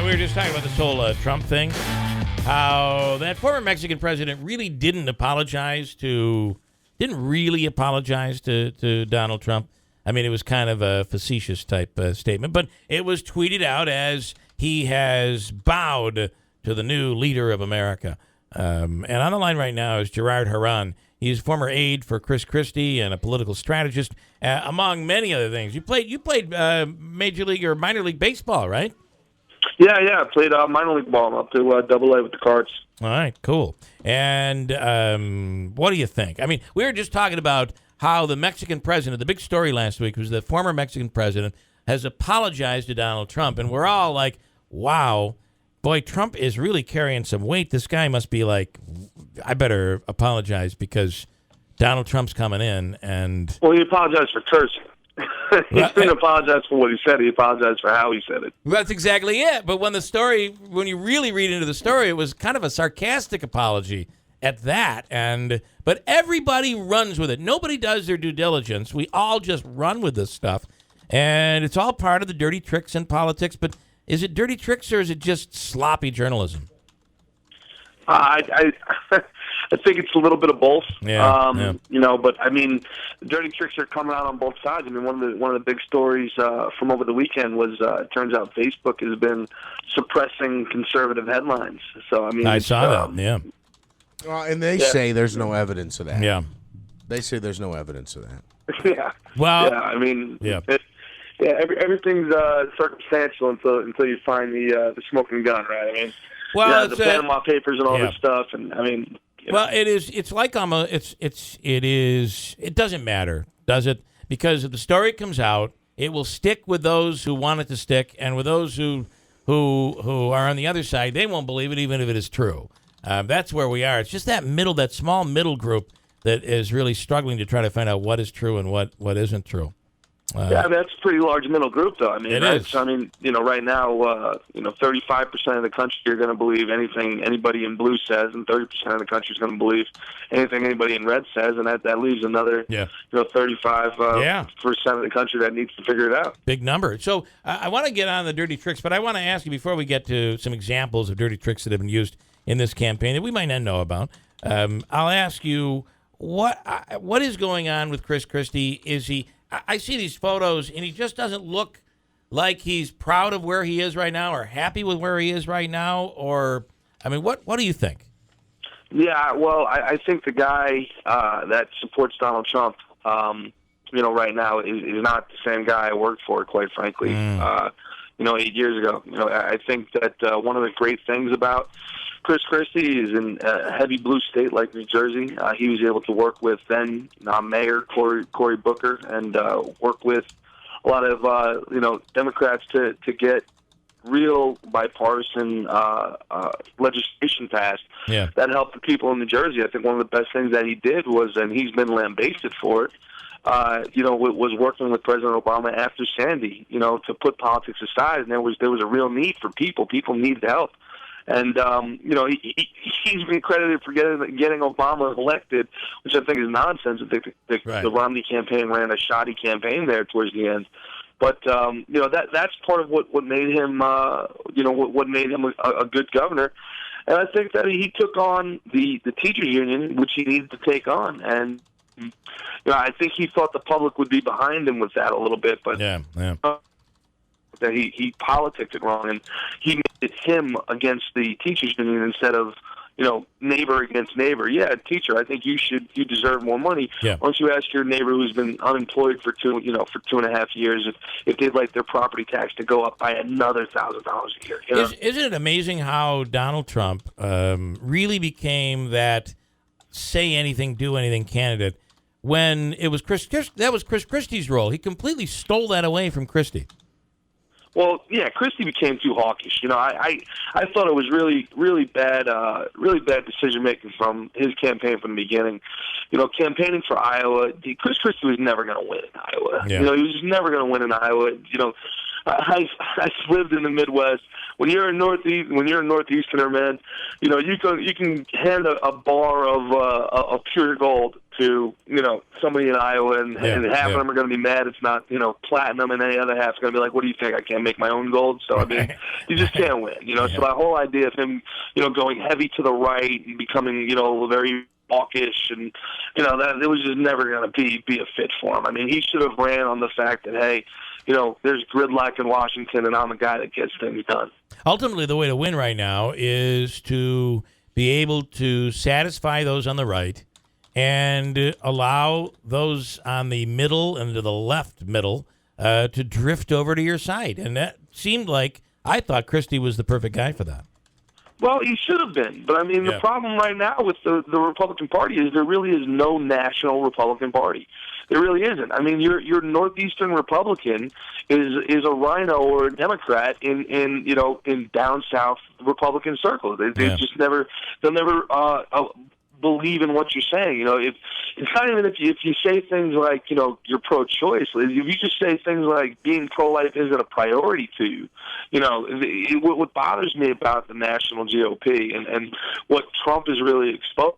we were just talking about this whole Trump thing. How that former Mexican president really didn't really apologize to Donald Trump. I mean, it was kind of a facetious type statement, but it was tweeted out as he has bowed to the new leader of America. And on the line right now is Gerard Haran. He's former aide for Chris Christie and a political strategist, among many other things. You played Major League or minor league baseball, right? Yeah. I played minor league ball up to Double-A with the Cards. All right, cool. And what do you think? I mean, we were just talking about how the Mexican president, the big story last week was the former Mexican president has apologized to Donald Trump, and we're all like, wow, boy, Trump is really carrying some weight. This guy must be like, I better apologize because Donald Trump's coming in. And well, he apologized for cursing. He didn't apologize for what he said. He apologized for how he said it. That's exactly it. But when you really read into the story, it was kind of a sarcastic apology at that. But everybody runs with it. Nobody does their due diligence. We all just run with this stuff. And it's all part of the dirty tricks in politics. But is it dirty tricks or is it just sloppy journalism? I think it's a little bit of both. Yeah. You know, but I mean, dirty tricks are coming out on both sides. I mean, one of the big stories from over the weekend was it turns out Facebook has been suppressing conservative headlines. So I mean, I saw that. Yeah. Well, and they say there's no evidence of that. Yeah. They say there's no evidence of that. Yeah. Well. Yeah. I mean. Yeah. Everything's circumstantial until you find the smoking gun, right? I mean, well, the Panama Papers and all this stuff, and I mean. Well, it is. It's like it is. It doesn't matter, does it? Because if the story comes out, it will stick with those who want it to stick, and with those who are on the other side, they won't believe it, even if it is true. That's where we are. It's just that small middle group that is really struggling to try to find out what is true and what isn't true. Yeah, that's a pretty large middle group, though. I mean, it is. So, I mean, right now, 35% of the country are going to believe anything anybody in blue says, and 30% of the country is going to believe anything anybody in red says, and that leaves another, 35% of the country that needs to figure it out. Big number. So I want to get on the dirty tricks, but I want to ask you before we get to some examples of dirty tricks that have been used in this campaign that we might not know about. I'll ask you what is going on with Chris Christie? Is he? I see these photos, and he just doesn't look like he's proud of where he is right now or happy with where he is right now. Or, I mean, what do you think? Yeah, well, I think the guy that supports Donald Trump, right now is not the same guy I worked for, quite frankly. 8 years ago. I think that one of the great things about Chris Christie is in a heavy blue state like New Jersey. He was able to work with then Mayor Cory Booker and work with a lot of Democrats to get real bipartisan legislation passed that helped the people in New Jersey. I think one of the best things that he did was, and he's been lambasted for it, was working with President Obama after Sandy, to put politics aside, and there was a real need for people. People needed help. And, he's been credited for getting Obama elected, which I think is nonsense. I think the Romney campaign ran a shoddy campaign there towards the end. But, that's part of what made him, what made him a good governor. And I think that he took on the teachers union, which he needed to take on. And, I think he thought the public would be behind him with that a little bit. But that he politicked it wrong, and he made it him against the teachers union instead of neighbor against neighbor. Yeah, teacher, I think you deserve more money. Why don't you ask your neighbor who's been unemployed for 2.5 years if they'd like their property tax to go up by another $1,000 a year? Isn't it amazing how Donald Trump really became that say anything, do anything candidate when it was Chris Christie's role? He completely stole that away from Christie. Well, yeah, Christie became too hawkish. I thought it was really bad decision making from his campaign from the beginning. Campaigning for Iowa, Chris Christie was never going to win in Iowa. Yeah. He was never going to win in Iowa. I've lived in the Midwest. When you're a Northeasterner, man, you know you can hand a bar of pure gold to somebody in Iowa, and half of them are going to be mad it's not platinum, and any other half's going to be like, what do you think? I can't make my own gold. So I mean, you just can't win. So that whole idea of him going heavy to the right and becoming very hawkish, and that it was just never going to be a fit for him. I mean, he should have ran on the fact that, hey, there's gridlock in Washington, and I'm the guy that gets things done. Ultimately, the way to win right now is to be able to satisfy those on the right and allow those on the middle and to the left middle to drift over to your side. And that seemed like, I thought Christie was the perfect guy for that. Well, he should have been. But, I mean, the problem right now with the Republican Party is there really is no national Republican Party. There really isn't. I mean, your Northeastern Republican is a rhino or a Democrat in down south Republican circles. They'll never believe in what you're saying. It's not even if you say things like you're pro-choice. If you just say things like being pro-life isn't a priority to you, what bothers me about the national GOP and what Trump is really exposed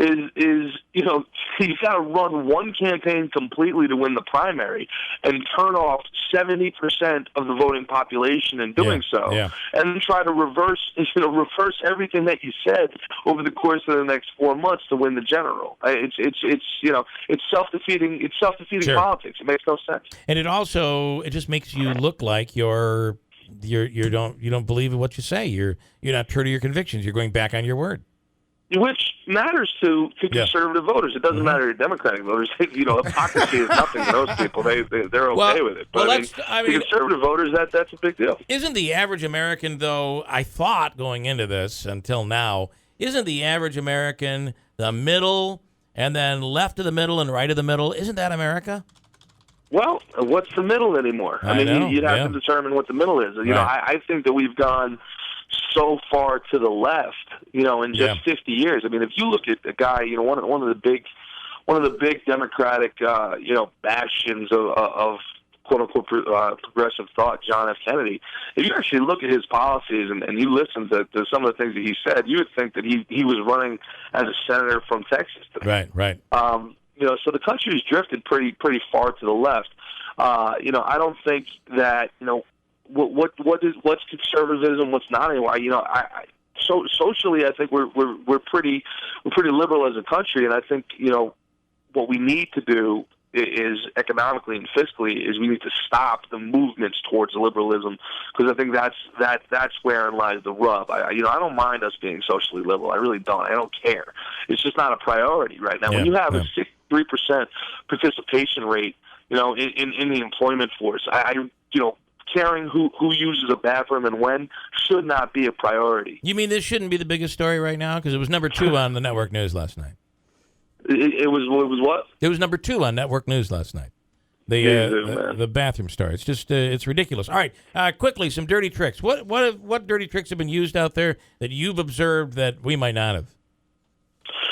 is you've got to run one campaign completely to win the primary and turn off 70% of the voting population in doing so, and then try to reverse everything that you said over the course of the next 4 months to win the general. It's self-defeating. It's self-defeating politics. It makes no sense. And it just makes you look like you don't believe in what you say. You're not true to your convictions. You're going back on your word. Which matters to conservative voters. It doesn't matter to Democratic voters. Hypocrisy is nothing to those people. They're okay with it. But the conservative voters, that's a big deal. Isn't the average American, though, I thought going into this until now, isn't the average American the middle and then left of the middle and right of the middle? Isn't that America? Well, what's the middle anymore? I mean, you'd have to determine what the middle is. I think that we've gone so far to the left, in just 50 years. I mean, if you look at the guy, one of the big Democratic, bastions of quote unquote progressive thought, John F. Kennedy. If you actually look at his policies and you listen to some of the things that he said, you would think that he was running as a senator from Texas today. Right. So the country's drifted pretty far to the left. I don't think that what's conservatism, what's not anymore. So socially, I think we're pretty liberal as a country, and I think what we need to do is economically and fiscally is we need to stop the movements towards liberalism, because I think that's wherein lies the rub. I don't mind us being socially liberal. I really don't. I don't care. It's just not a priority right now. When you have a 63% participation rate, in the employment force, caring who uses a bathroom and when should not be a priority. You mean this shouldn't be the biggest story right now? Because it was number 2 on the network news last night. It was what? It was number 2 on network news last night. The bathroom story. It's just it's ridiculous. All right, quickly, some dirty tricks. What dirty tricks have been used out there that you've observed that we might not have?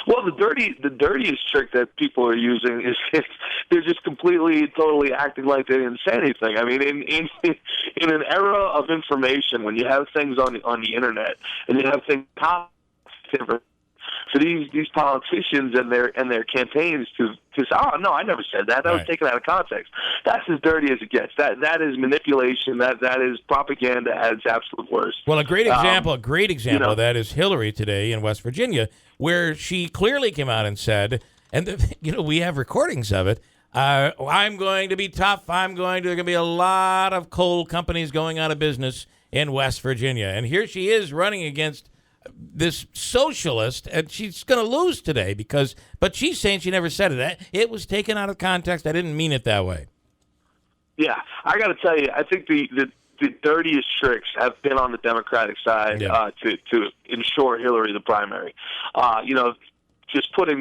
Well, the dirtiest trick that people are using is they're just totally acting like they didn't say anything. I mean, in an era of information, when you have things on the internet and you have things for these politicians and their campaigns to say, oh no, I never said that. That was taken out of context. That's as dirty as it gets. That is manipulation. That is propaganda at its absolute worst. Well, a great example of that is Hillary today in West Virginia, where she clearly came out and said, and we have recordings of it. I'm going to be tough. There's going to be a lot of coal companies going out of business in West Virginia, and here she is running against this socialist, and she's going to lose today but she's saying she never said it. It was taken out of context. I didn't mean it that way. Yeah, I got to tell you, I think the dirtiest tricks have been on the Democratic side to ensure Hillary the primary. Just putting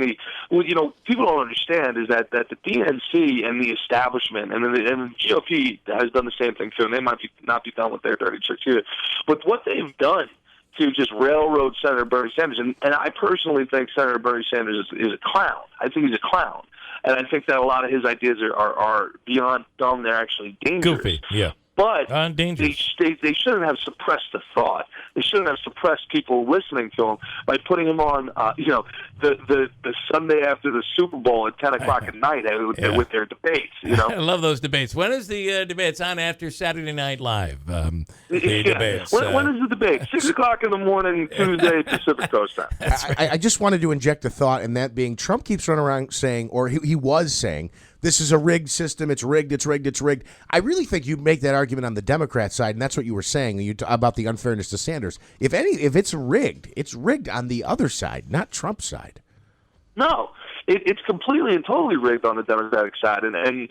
people don't understand is that the DNC and the establishment and the GOP has done the same thing too, and they might not be done with their dirty tricks either. But what they've done to just railroad Senator Bernie Sanders, and I personally think Senator Bernie Sanders is a clown. I think he's a clown, and I think that a lot of his ideas are beyond dumb. They're actually dangerous. Goofy, yeah. But dangerous. they shouldn't have suppressed the thought. They shouldn't have suppressed people listening to him by putting him on, the Sunday after the Super Bowl at 10 o'clock at night with their debates. I love those debates. When is the debate? It's on after Saturday Night Live. The debates. When is the debate? 6 o'clock in the morning, Tuesday, Pacific Coast time. I just wanted to inject a thought, and that being Trump keeps running around saying, or he was saying, this is a rigged system. It's rigged. It's rigged. It's rigged. I really think you make that argument on the Democrat side, and that's what you were saying about the unfairness to Sanders. If it's rigged on the other side, not Trump's side. No, it's completely and totally rigged on the Democratic side, and I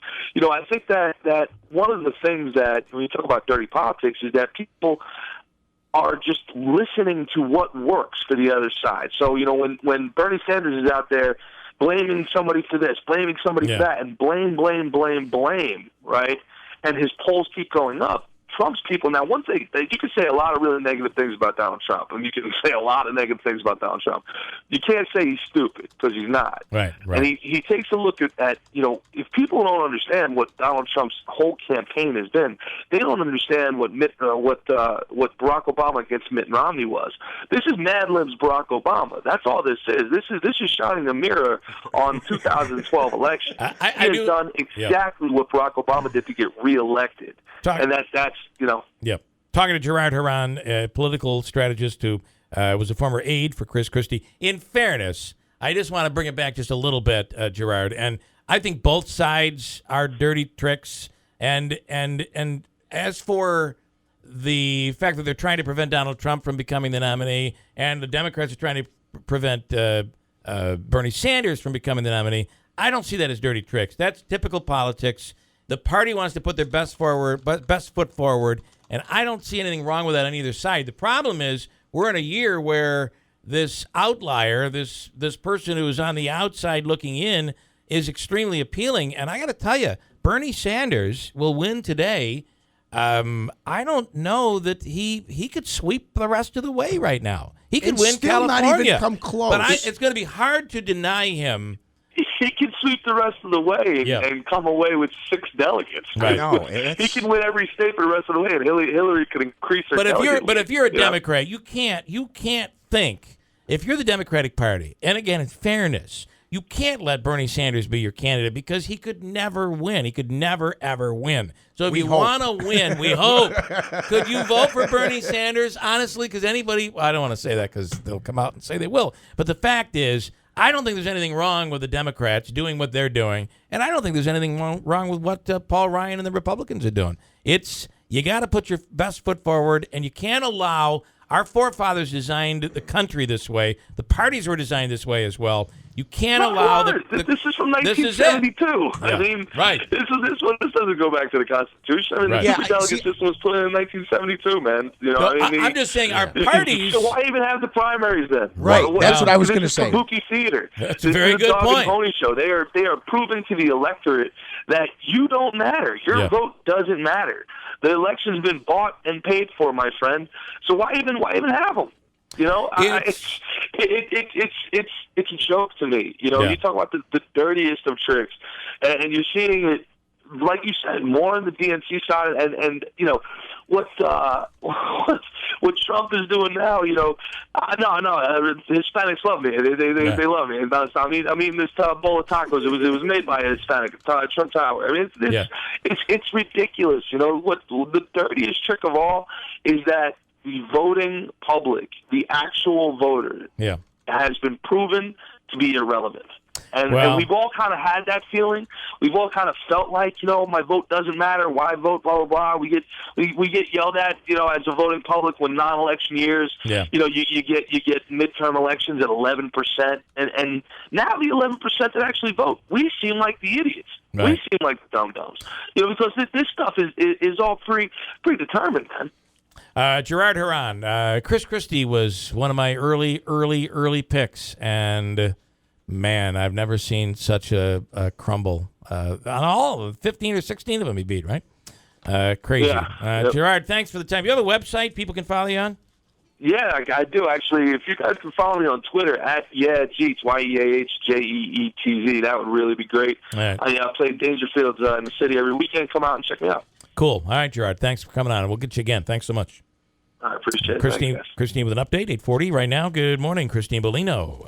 think that one of the things that when you talk about dirty politics is that people are just listening to what works for the other side. So when Bernie Sanders is out there blaming somebody for this, blaming somebody for that, and blame, right? And his polls keep going up. Trump's people, now one thing, you can say a lot of really negative things about Donald Trump, and you can say a lot of negative things about Donald Trump. You can't say he's stupid, because he's not. Right. And he takes a look at if people don't understand what Donald Trump's whole campaign has been, they don't understand what Barack Obama against Mitt Romney was. This is Mad Libs Barack Obama. That's all this is. This is shining a mirror on 2012 election. He has done exactly what Barack Obama did to get reelected. And that's. Yep. Talking to Gerard Haran, a political strategist who was a former aide for Christie. In fairness, I just want to bring it back just a little bit, Gerard, and I think both sides are dirty tricks. And as for the fact that they're trying to prevent Donald Trump from becoming the nominee, and the Democrats are trying to prevent Bernie Sanders from becoming the nominee, I don't see that as dirty tricks. That's typical politics. The party wants to put their best foot forward, and I don't see anything wrong with that on either side. The problem is we're in a year where this outlier, this person who is on the outside looking in, is extremely appealing. And I got to tell you, Bernie Sanders will win today. I don't know that he could sweep the rest of the way right now. He could win still California. Not even come close. But it's going to be hard to deny him. He can sweep the rest of the way and come away with 6 delegates. Right. He can win every state for the rest of the way, and Hillary could increase her. But if you're a Democrat, you can't think. If you're the Democratic Party, and again, in fairness, you can't let Bernie Sanders be your candidate because he could never win. He could never ever win. So if you want to win, we hope. Could you vote for Bernie Sanders? Honestly, because anybody, I don't want to say that because they'll come out and say they will. But the fact is, I don't think there's anything wrong with the Democrats doing what they're doing, and I don't think there's anything wrong with what Paul Ryan and the Republicans are doing. You got to put your best foot forward, and you can't allow. Our forefathers designed the country this way. The parties were designed this way as well. You can't allow this is from 1972. I mean, right. This doesn't go back to the Constitution. I mean, the superdelegate system was put in 1972, man. I'm just saying our parties. So why even have the primaries then? Right. That's what I was going to say. Kabuki theater. That's a very good point. Pony show. They are proving to the electorate that you don't matter. Your vote doesn't matter. The election's been bought and paid for, my friend. So why even have them? It's a joke to me. You talk about the dirtiest of tricks, and you're seeing it, like you said, more on the DNC side, and what Trump is doing now. Hispanics love me. They love me. I mean, this bowl of tacos. It was made by a Hispanic, Trump Tower. I mean, it's ridiculous. What the dirtiest trick of all is that the voting public, the actual voter, has been proven to be irrelevant. And we've all kind of had that feeling. We've all kind of felt like, my vote doesn't matter. Why vote? Blah blah blah. We get yelled at, as a voting public when non-election years. Yeah. You get midterm elections at 11%, and now the 11% that actually vote, we seem like the idiots. Right. We seem like the dum-dums. Because this stuff is all predetermined, man. Gerard Haran, Chris Christie was one of my early picks, and man, I've never seen such a crumble. On all 15 or 16 of them he beat, right? Crazy. Yeah. Gerard, thanks for the time. You have a website people can follow you on? Yeah, I do, actually. If you guys can follow me on Twitter, at Jeetz, YEAHJEETZ, that would really be great. Right. I play Dangerfields in the city every weekend. Come out and check me out. Cool. All right, Gerard. Thanks for coming on. And we'll get you again. Thanks so much. I appreciate it. Christine, Thanks, guys. Christine with an update, 8:40 right now. Good morning, Christine Bellino.